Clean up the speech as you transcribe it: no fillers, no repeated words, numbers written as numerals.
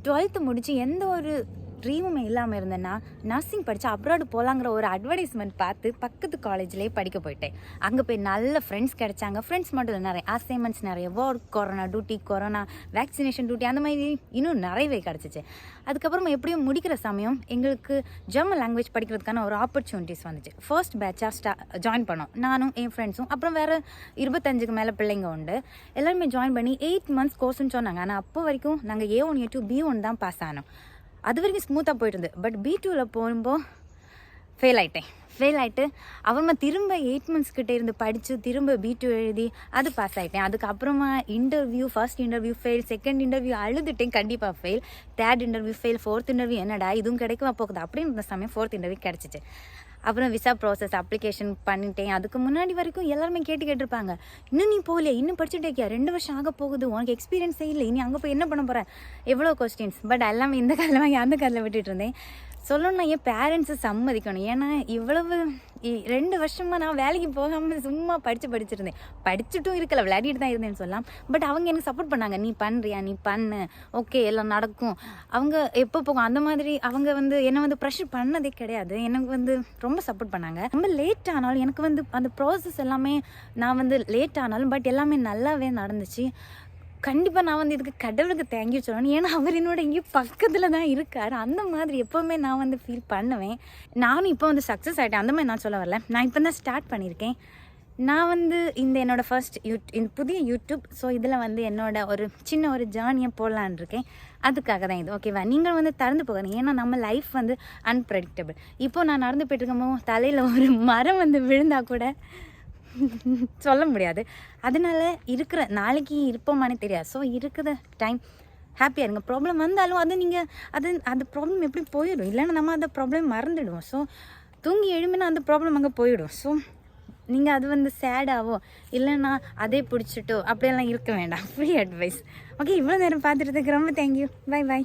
12th முடிச்சு எந்த ஒரு ட்ரீமுமே இல்லாமல் இருந்தேன்னா நர்சிங் படித்து அப்ராடு போகலாங்கிற ஒரு அட்வர்டைஸ்மெண்ட் பார்த்து பக்கத்து காலேஜ்லேயே படிக்க போயிட்டேன். அங்கே போய் நல்ல ஃப்ரெண்ட்ஸ் கிடைச்சாங்க. ஃப்ரெண்ட்ஸ் மட்டும் இல்லை, நிறைய அசைன்மெண்ட்ஸ், நிறைய work, corona duty, corona vaccination duty, அந்த மாதிரி இன்னும் நிறையவே கிடச்சிச்சு. அதுக்கப்புறமா எப்படியும் முடிக்கிற சமயம் எங்களுக்கு ஜெர்மன் லாங்குவேஜ் படிக்கிறதுக்கான ஒரு ஆப்பர்ச்சுனிட்டிஸ் வந்துச்சு. ஃபர்ஸ்ட் பேட்சாக ஜாயின் பண்ணோம், நானும் என் ஃப்ரெண்ட்ஸும். அப்புறம் வேறு 25க்கு மேலே பிள்ளைங்க உண்டு. எல்லாருமே ஜாயின் பண்ணி 8 மந்த்ஸ் கோர்ஸ்ன்னு சொன்னாங்க. ஆனால் அப்போ வரைக்கும் நாங்கள் A1 A2 B1 தான் பாஸ் ஆனோம். அது வரைக்கும் ஸ்மூத்தாக போயிட்டு இருந்து. பட் B2ல் போகும்போது ஃபெயில் ஆகிட்டு அப்புறமா திரும்ப 8 மந்த்ஸ் கிட்டே இருந்து படித்து திரும்ப B2 எழுதி அது பாஸ் ஆகிட்டேன். அதுக்கப்புறமா first interview fail, second interview அழுதுட்டேன், கண்டிப்பாக fail, third interview fail, fourth interview என்னடா இதுவும் கிடைக்குமா போகுது அப்படின்னு இருந்த சமயம் ஃபோர்த் இன்டர்வியூ கிடச்சிச்சு. அப்புறம் விசா ப்ராசஸ் அப்ளிகேஷன் பண்ணிட்டேன். அதுக்கு முன்னாடி வரைக்கும் எல்லாருமே கேட்டிருப்பாங்க, இன்னும் நீ போகலையே, இன்னும் படிச்சுட்டே இருக்கியா, 2 வருஷம் ஆக போகுது, உனக்கு எக்ஸ்பீரியன்ஸே இல்லை, இனி அங்கே போய் என்ன பண்ண போகிறேன், எவ்வளோ கொஸ்டின்ஸ். பட் எல்லாமே இந்த காலில் வாங்கி அந்த காலில் விட்டுட்டு இருந்தேன். சொல்லணும்னா என் பேரண்ட்ஸை சம்மதிக்கணும். ஏன்னா இவ்வளவு 2 வருஷமாக நான் வேலைக்கு போகாமல் சும்மா படிச்சுருந்தேன். படிச்சுட்டும் இருக்கல, விளையாடிட்டு தான் இருந்தேன்னு சொல்லலாம். பட் அவங்க எனக்கு சப்போர்ட் பண்ணாங்க, நீ பண்ணுறியா, நீ பண்ணு, ஓகே எல்லாம் நடக்கும். அவங்க எப்போ போகும் அந்த மாதிரி அவங்க என்னை ப்ரெஷர் பண்ணதே கிடையாது. எனக்கு ரொம்ப சப்போர்ட் பண்ணாங்க. ரொம்ப லேட் ஆனாலும் எனக்கு அந்த ப்ராசஸ் எல்லாமே நான் லேட் ஆனாலும் பட் எல்லாமே நல்லாவே நடந்துச்சு. கண்டிப்பாக நான் இதுக்கு கடவுளுக்கு தேங்க்யூ சொல்லணும். ஏன்னா அவர் என்னோட இங்கே பக்கத்தில் தான் இருக்கார். அந்த மாதிரி எப்போவுமே நான் ஃபீல் பண்ணுவேன். நானும் இப்போ சக்ஸஸ் ஆகிட்டேன், அந்த மாதிரி நான் சொல்ல வரல. நான் இப்போ தான் ஸ்டார்ட் பண்ணியிருக்கேன். நான் இந்த என்னோடய ஃபர்ஸ்ட் இந்த புதிய யூடியூப். ஸோ இதில் என்னோட ஒரு சின்ன ஒரு ஜேர்னியை போடலான் இருக்கேன். அதுக்காக தான் இது, ஓகேவா? நீங்கள் திறந்து போகிறீங்க. ஏன்னா நம்ம லைஃப் அன்பிரடிக்டபிள். இப்போது நான் நடந்து போய்ட்டுருக்கோம், தலையில் ஒரு மரம் விழுந்தால் கூட சொல்ல முடியாது. அதனால இருக்கிற நாளைக்கு இருப்போமானே தெரியாது. ஸோ இருக்கிற டைம் ஹாப்பியாக இருங்க. ப்ராப்ளம் வந்தாலும் அந்த ப்ராப்ளம் எப்படி போயிடும், இல்லைன்னா நம்ம அந்த ப்ராப்ளம் மறந்துடுவோம். ஸோ தூங்கி எழுமினா அந்த ப்ராப்ளம் அங்கே போயிடும். ஸோ நீங்கள் அது சேடாவோ இல்லைன்னா அதே பிடிச்சிட்டோ அப்படியெல்லாம் இருக்க வேண்டாம். Free advice. ஓகே, இவ்வளோ நேரம் பார்த்துட்டதுக்கு ரொம்ப தேங்க்யூ. பை.